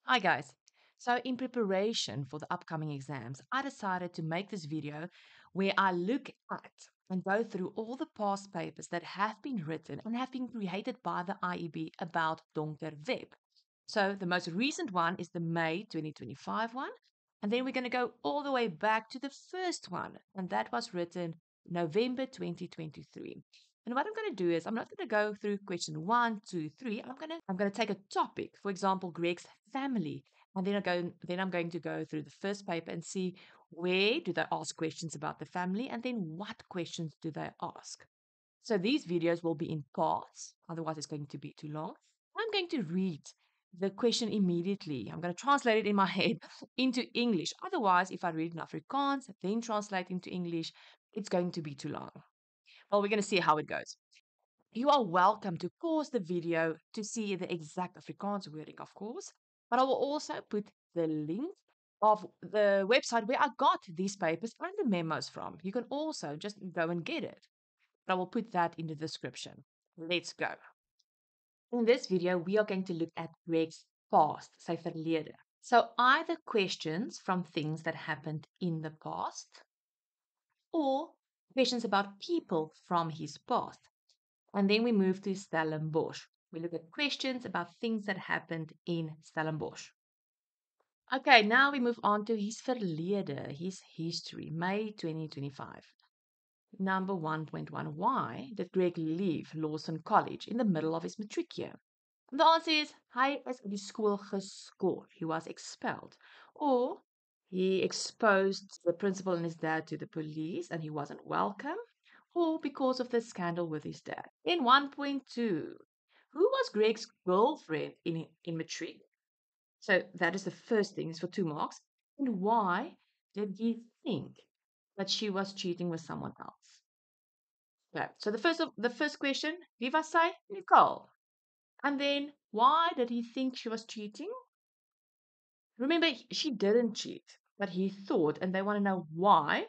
Hi guys. So in preparation for the upcoming exams, I decided to make this video where I look at and go through all the past papers that have been written and have been created by the IEB about Donker Web. So the most recent one is the May 2025 one, and then we're going to go all the way back to the first one, and that was written November 2023. And what I'm going to do is I'm not going to go through question one, two, three. I'm going to take a topic, for example, Greg's family, and then I'm going to go through the first paper and see where do they ask questions about the family, and then what questions do they ask. So these videos will be in parts, otherwise it's going to be too long. I'm going to read the question immediately. I'm going to translate it in my head into English. Otherwise, if I read in Afrikaans, then translate into English, it's going to be too long. Well, we're going to see how it goes. You are welcome to pause the video to see the exact Afrikaans wording, of course, but I will also put the link of the website where I got these papers and the memos from. You can also just go and get it, but I will put that in the description. Let's go. In this video, we are going to look at Greg's past, sy verlede. So either questions from things that happened in the past or questions about people from his past. And then we move to Stellenbosch. We look at questions about things that happened in Stellenbosch. Okay, now we move on to his verlede, his history, May 2025. Number 1.1. Why did Greg leave Lawson College in the middle of his matric year? The answer is hy is uit die skool geskort. He was expelled. Or he exposed the principal and his dad to the police and he wasn't welcome. Or because of the scandal with his dad. In 1.2, who was Greg's girlfriend in matric? So that is the first thing, is for 2 marks. And why did he think that she was cheating with someone else? Okay, so the first question, wie was sy? Nicole. And then, why did he think she was cheating? Remember, she didn't cheat, but he thought, and they want to know why.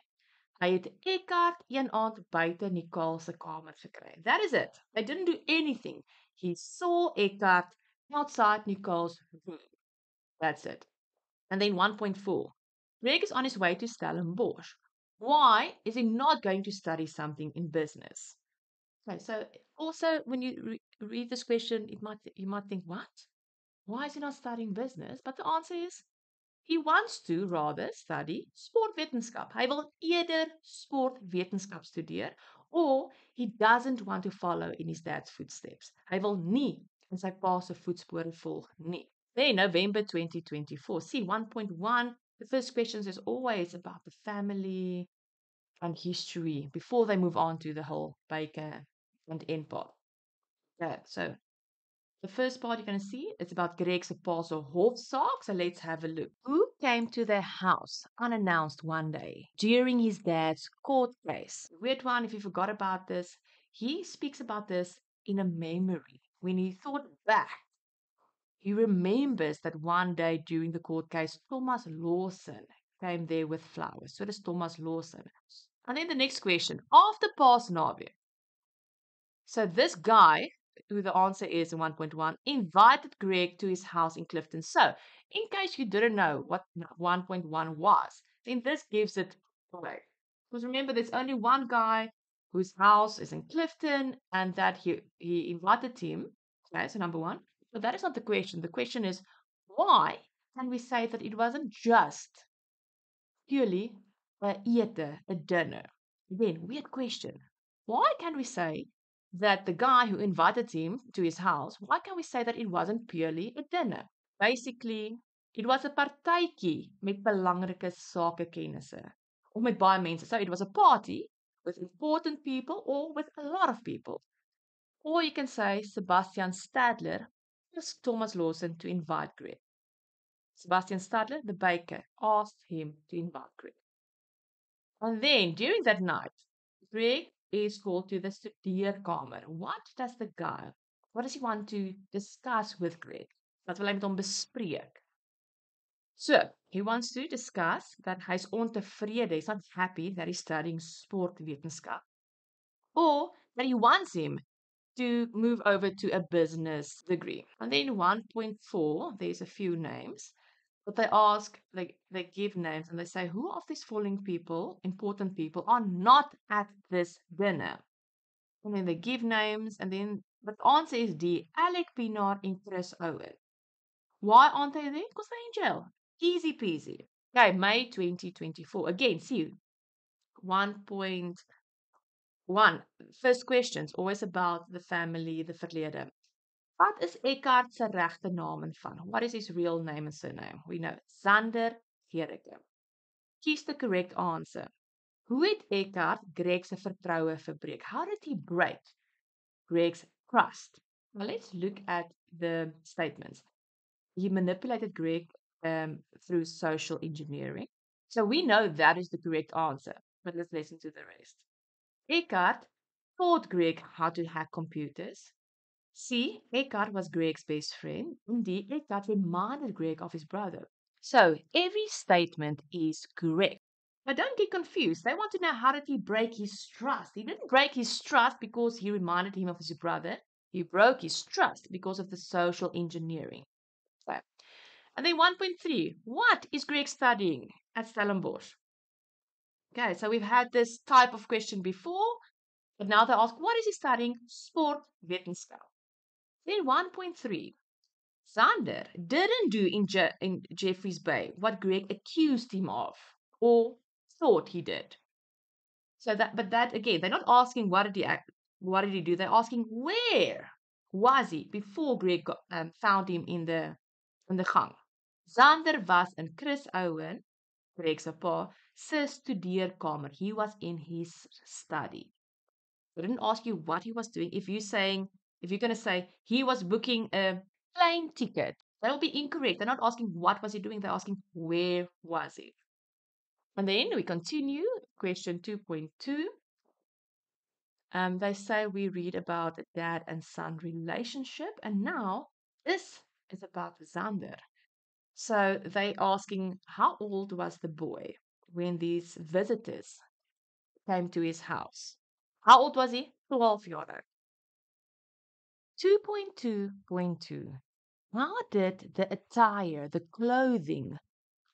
Hy het Eckhart een aand buite Nicole se kamer gekry. That is it. They didn't do anything. He saw Eckhart outside Nicole's room. That's it. And then 1.4. Greg is on his way to Stellenbosch. Why is he not going to study something in business? Okay, so also when you read this question, you might think, what? Why is he not studying business? But the answer is he wants to rather study sportwetenskap. Hy wil eerder sportwetenskap studeer, or he doesn't want to follow in his dad's footsteps. Hy wil nie in sy pa se voetspore volg nie. Then November 2024. See 1.1. The first questions is always about the family and history before they move on to the whole Baker and end part. Yeah, so the first part you're going to see is about Greg's pa's hofsaak. So let's have a look. Who came to their house unannounced one day during his dad's court case? Weird one, if you forgot about this, he speaks about this in a memory. When he thought back, he remembers that one day during the court case, Thomas Lawson came there with flowers. So does Thomas Lawson. And then the next question, after past naweek. So this guy, who the answer is in 1.1, invited Greg to his house in Clifton. So, in case you didn't know what 1.1 was, then this gives it away. Because remember, there's only one guy whose house is in Clifton and that he invited him. Okay, so number one. But that is not the question. The question is, why can we say that it wasn't just purely a ete, a dinner? Again, weird question. Why can we say that the guy who invited him to his house, why can we say that it wasn't purely a dinner? Basically, it was a partytjie met belangrike sakekennisse. Of met baie mense. So it was a party with important people or with a lot of people. Or you can say Sebastian Stadler asked Thomas Lawson to invite Greg. Sebastian Stadler, the baker, asked him to invite Greg. And then during that night, Greg is called to the studeerkamer. What does he want to discuss with Greg? Wat wil hy met hom bespreek? So, he wants to discuss that hy's ontevrede, he's not happy that he's studying sportwetenskap. Or that he wants him to move over to a business degree. And then 1.4, there's a few names, but they ask, they give names and they say, who of these following people, important people, are not at this dinner? And then they give names, and then the answer is D, Alec Pienaar and Chris Owen. Why aren't they there? Because they're in jail. Easy peasy. Okay, May 2024. Again, see, 1.1. First questions, always about the family, the verlede. Wat is Eckhart se regte naam en van? What is his real name and surname? We know Zander Gericke. Kies the correct answer. Hoe het Eckhart Greg se vertroue verbreek? How did he break Greg's trust? Now let's look at the statements. He manipulated Greg through social engineering. So we know that is the correct answer, but let's listen to the rest. Eckhart taught Greg how to hack computers. C. Eckhart was Greg's best friend. And D. Eckhart reminded Greg of his brother. So every statement is correct. But don't get confused. They want to know, how did he break his trust? He didn't break his trust because he reminded him of his brother. He broke his trust because of the social engineering. So, and then 1.3. What is Greg studying at Stellenbosch? Okay, so we've had this type of question before, but now they ask, what is he studying? Sportwetenskap. Then 1.3. Zander didn't do in Jeffreys Bay what Greg accused him of or thought he did. So but that again, they're not asking what did he do. They're asking where was he before Greg found him in the gang. Zander was in Chris Owen, Greg se pa, se studeerkamer. He was in his study. They didn't ask you what he was doing. If you're going to say he was booking a plane ticket, that'll be incorrect. They're not asking what was he doing. They're asking where was he. And then we continue. Question 2.2. They say we read about a dad and son relationship. And now this is about Zander. So they asking how old was the boy when these visitors came to his house? How old was he? 12 years old. 2.2.2. How did the attire, the clothing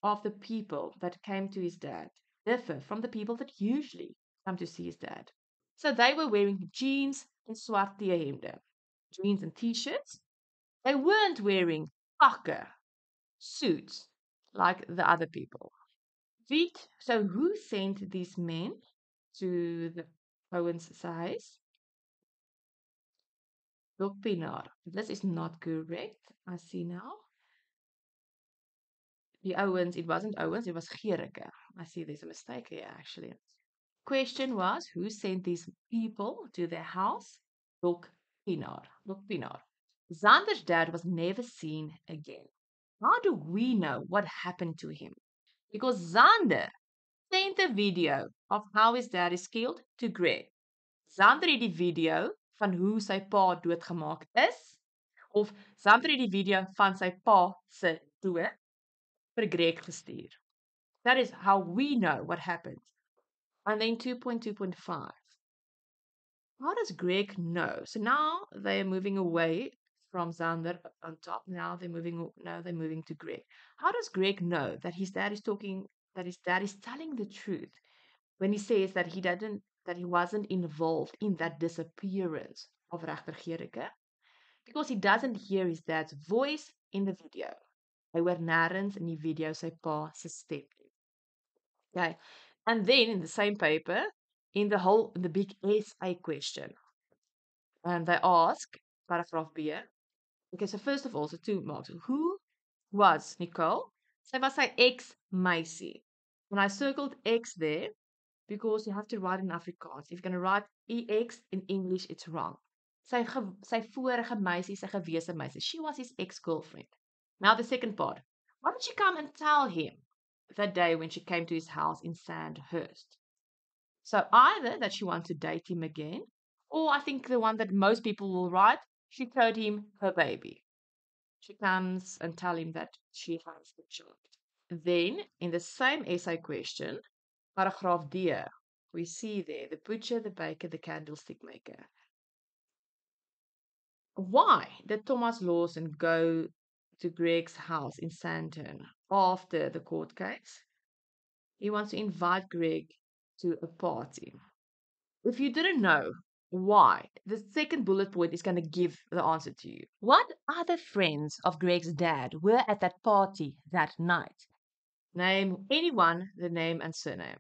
of the people that came to his dad differ from the people that usually come to see his dad? So they were wearing jeans and swart hemde, jeans and t-shirts. They weren't wearing pakke, suits, like the other people. So who sent these men to the Owens' house? Doc Pienaar. This is not correct. I see now. The Owens, it wasn't Owens, it was Gericke. I see there's a mistake here, actually. Question was, who sent these people to their house? Doc Pienaar. Doc Pienaar. Zander's dad was never seen again. How do we know what happened to him? Because Zander sent a video of how his dad is killed to Greg. Zander het die video van hoe sy pa doodgemaak is, of Zander het die video van sy pa se dood vir Greg gestuur. That is how we know what happened. And then 2.2.5. How does Greg know? So now they are moving away from Zander on top. Now they're moving to Greg. How does Greg know that his dad is telling the truth when he says that he wasn't involved in that disappearance of Regter Gericke? Because he doesn't hear his dad's voice in the video. Hy hoor nêrens in die video sy pa se stem nie. Okay. And then in the same paper, in the big essay question, and they ask, paragraph B. Okay, so first of all, so 2 marks. Who was Nicole? Sy was sy ex-meisie. And I circled X there because you have to write in Afrikaans. If you're going to write EX in English, it's wrong. Sy vorige meisie, sy gewese meisie. She was his ex-girlfriend. Now the second part. What did she come and tell him that day when she came to his house in Sandhurst? So either that she wants to date him again, or I think the one that most people will write, she showed him her baby. She comes and tell him that she has the child. Then, in the same essay question, paragraph D, we see there the butcher, the baker, the candlestick maker. Why did Thomas Lawson go to Greg's house in Sandton after the court case? He wants to invite Greg to a party. If you didn't know why, the second bullet point is going to give the answer to you. What other friends of Greg's dad were at that party that night? Name anyone, the name and surname.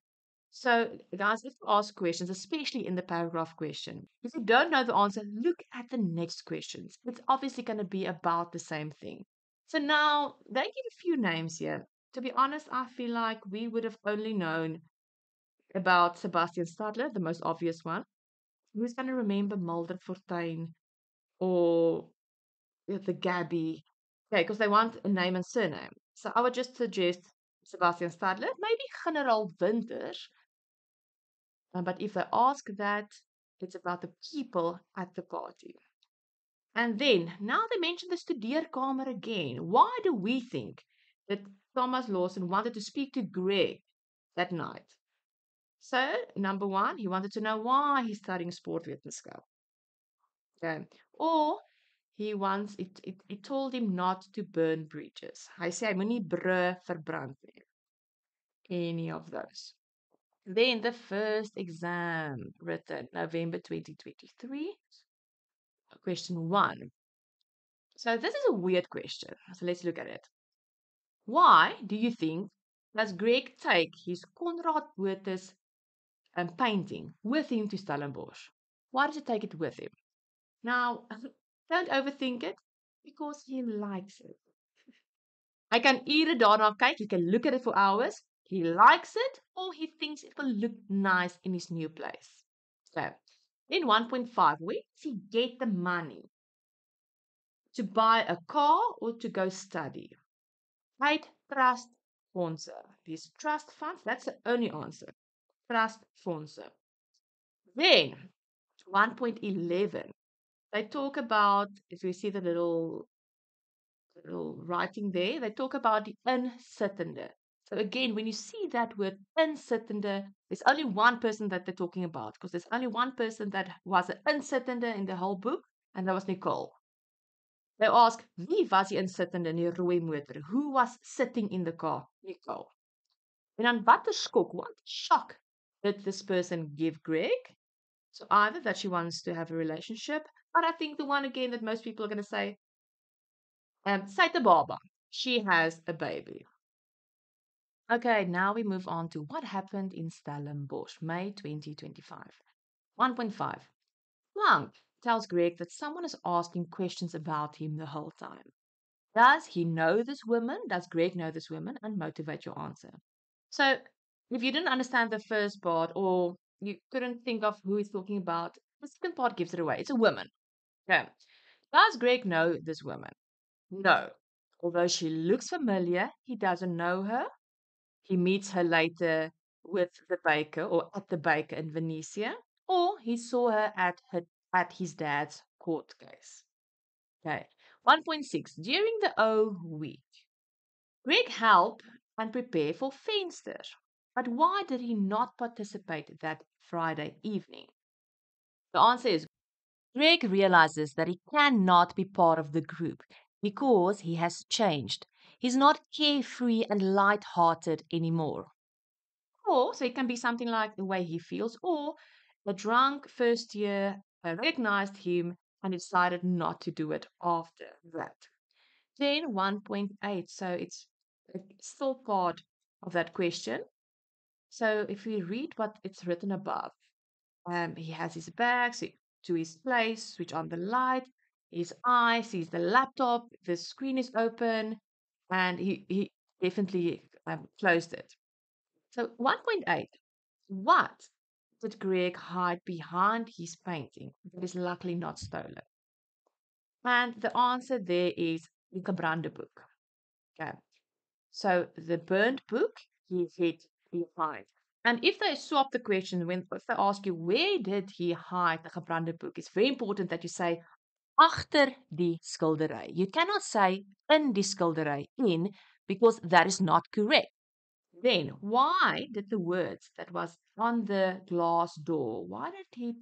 So, guys, let's ask questions, especially in the paragraph question. If you don't know the answer, look at the next questions. It's obviously going to be about the same thing. So now they give a few names here. To be honest, I feel like we would have only known about Sebastian Stadler, the most obvious one. Who's going to remember Mulder Fortuin or the Gabby? Okay, because they want a name and surname. So I would just suggest Sebastian Stadler, maybe General Winters. But if they ask that, it's about the people at the party. And then, now they mention the studeerkamer again. Why do we think that Thomas Lawson wanted to speak to Greg that night? So, number one, he wanted to know why he's studying sportwetenskap. Okay. Or it told him not to burn bridges. Hy sê hy moenie brûe verbrand nie. Any of those. Then the first exam written November 2023. Question 1. So this is a weird question. So let's look at it. Why do you think does Greg take his Conrad Botha's painting with him to Stellenbosch? Why does he take it with him? Now, don't overthink it because he likes it. Hy kan ure daarna kyk. You can look at it for hours. He likes it or he thinks it will look nice in his new place. So, in 1.5, where does he get the money? To buy a car or to go study? Right? Trust fondse. These trust funds, that's the only answer. Trust fondse. Then, 1.11, they talk about, if you see the little writing there, they talk about the insittende. So again, when you see that word insittende, there's only one person that they're talking about because there's only one person that was an insittende in the whole book, and that was Nicole. They ask, wie was die insittende in die rooi motor? Who was sitting in the car? Nicole. En dan wat 'n skok, what shock did this person give Greg? So either that she wants to have a relationship, but I think the one again that most people are going to say, Saita Baba, she has a baby. Okay, now we move on to what happened in Stellenbosch, May 2025. 1.5. Planck tells Greg that someone is asking questions about him the whole time. Does he know this woman? Does Greg know this woman? And motivate your answer. So, if you didn't understand the first part or you couldn't think of who he's talking about, the second part gives it away. It's a woman. Okay. Does Greg know this woman? No. Although she looks familiar, he doesn't know her. He meets her later with the baker or at the baker in Venetia, or he saw her at his dad's court case. Okay. 1.6. During the O week, Greg helped and prepare for Fenster. But why did he not participate that Friday evening? The answer is Greg realizes that he cannot be part of the group because he has changed. He's not carefree and light-hearted anymore. Or, so it can be something like the way he feels, or the drunk first year recognized him and decided not to do it after that. Then 1.8, so it's still part of that question. So if we read what it's written above, he has his bag to his place, switch on the light, his eye sees the laptop, the screen is open, and he definitely closed it. So 1.8, what did Greg hide behind his painting that is luckily not stolen? And the answer there is the gebrande book. Okay. So the burned book he hid behind. And if they swap the question, if they ask you where did he hide the gebrande book, it's very important that you say agter die skildery. You cannot say in die skildery in because that is not correct. Then why did the words that was on the glass door, why did he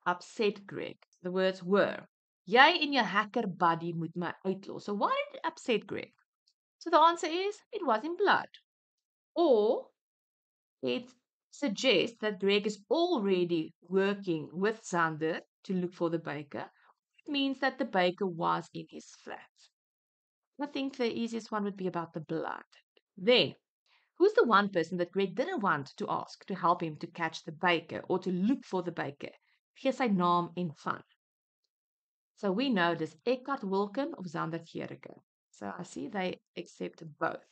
upset Greg? The words were Jy en jou hacker buddy moet my uitlos. So why did it upset Greg? So the answer is it was in blood. Or it suggests that Greg is already working with Xander to look for the baker. It means that the baker was in his flat. I think the easiest one would be about the blood. Then, who's the one person that Greg didn't want to ask to help him to catch the baker or to look for the baker? Gee sy naam en van. So we know this Eckhart Wilken of Xander Gericke. So I see they accept both.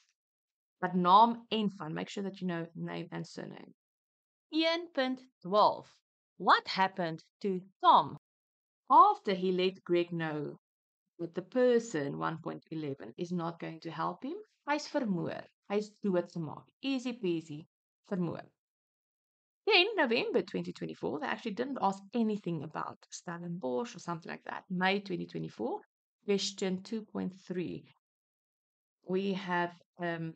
But naam en van, make sure that you know name and surname. 1.12. What happened to Tom? After he let Greg know that the person 1.11 is not going to help him, hy's vermoor. Hy's doodgemaak. Easy peasy, vermoor. Then, November 2024, they actually didn't ask anything about Stellenbosch or something like that. May 2024, question 2.3. We have a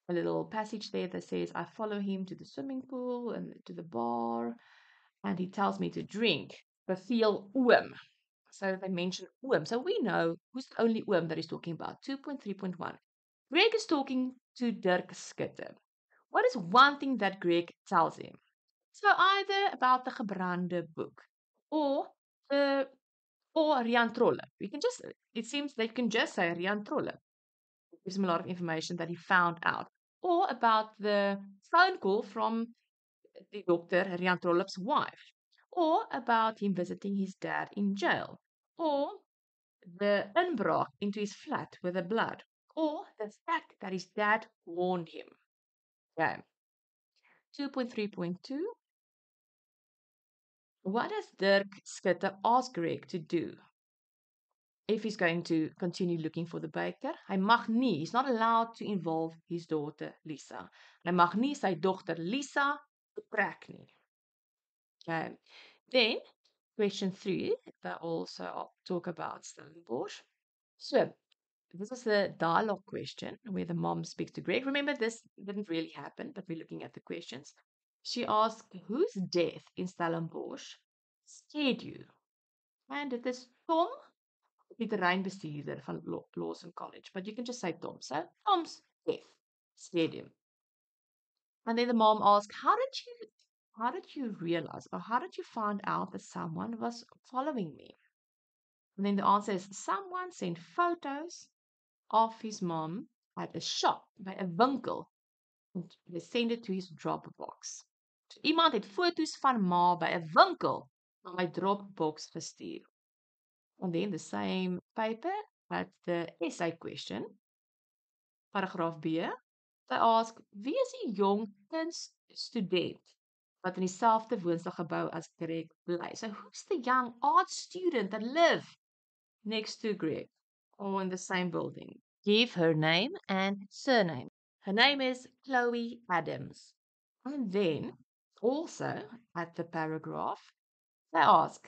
little passage there that says, I follow him to the swimming pool and to the bar, and he tells me to drink. Beveel oom. So they mention oom. So we know who's the only oom that he's talking about. 2.3.1. Greg is talking to Dirk Schutte. What is one thing that Greg tells him? So either about the gebrande book or the or Rian Trolle. We can just it seems they can just say Rian Trolle. It gives him a lot of information that he found out. Or about the phone call from the doctor Rian Trolle's wife. Or about him visiting his dad in jail. Or the inbraak into his flat with the blood. Or the fact that his dad warned him. Okay. 2.3.2. What does Dirk Schutte ask Greg to do if he's going to continue looking for the baker? Hy mag nie, he's not allowed to involve his daughter Lisa. Hy mag nie sy dogter Lisa betrek nie. Okay. Then, question 3, they also talk about Stellenbosch. So, this is the dialogue question where the mom speaks to Greg. Remember, this didn't really happen, but we're looking at the questions. She asked, whose death in Stellenbosch scared you? And it is Tom, die terreinbestuurder van Lawson College. But you can just say Tom. So, Tom's death scared him. And then the mom asked, how did you realize or how did you find out that someone was following me? And then the answer is someone sent photos of his mom at a shop, by a winkel. And they send it to his Dropbox. So iemand het foto's van ma by 'n winkel na my Dropbox gestuur. And then the same paper at the essay question, paragraaf B, they ask, wie is die jong kunststudent wat in dieselfde woonstelgebou as Greg bly? So who's the young art student that live next to Greg or in the same building? Give her name and surname. Her name is Chloe Adams. And then, also at the paragraph, they ask,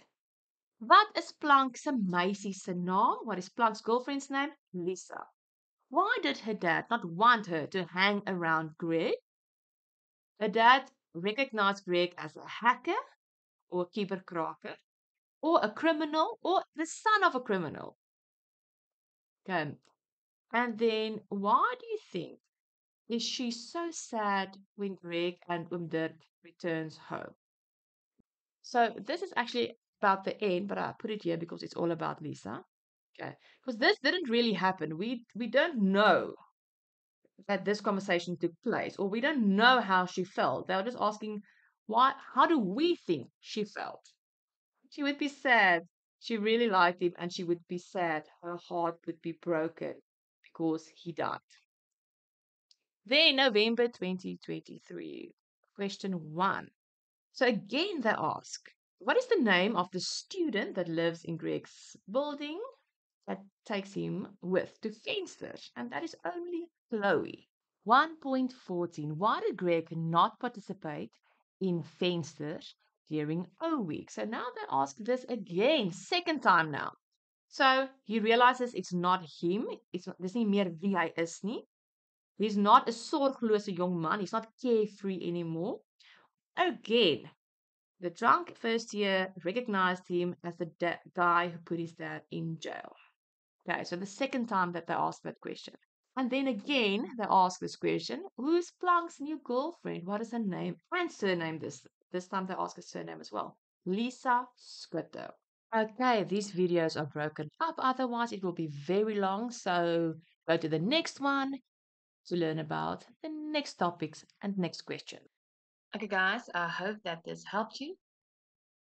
wat is Plank se meisie se naam? What is Plank's girlfriend's name? Lisa. Why did her dad not want her to hang around Greg? Her dad recognized Greg as a hacker or a keeperkraker or a criminal or the son of a criminal. Okay. And then, why do you think is she so sad when Greg and Dirk returns home? So this is actually about the end, but I put it here because it's all about Lisa. Okay. Because this didn't really happen. We don't know that this conversation took place, or we don't know how she felt. They were just asking how do we think she felt? She would be sad. She really liked him and she would be sad. Her heart would be broken because he died. Then November 2023, question 1. So again, they ask, what is the name of the student that lives in Greg's building that takes him with to Vensters? And that is only Chloe. 1.14. Why did Greg not participate in Vensters during O week? So now they ask this again, second time now. So he realizes it's not him. Dis nie meer wie hy is nie. He's not a sorglose young man. He's not carefree anymore. Again, The drunk first year recognized him as the guy who put his dad in jail. Okay, so the second time that they asked that question. And then again, they ask this question: who's Plank's new girlfriend? What is her name and surname? This time they ask her surname as well. Lisa Squitto. Okay, these videos are broken up, otherwise it will be very long. So go to the next one to learn about the next topics and next question. Okay, guys, I hope that this helped you.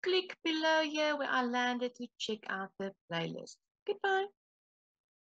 Click below here where I landed to check out the playlist. Goodbye.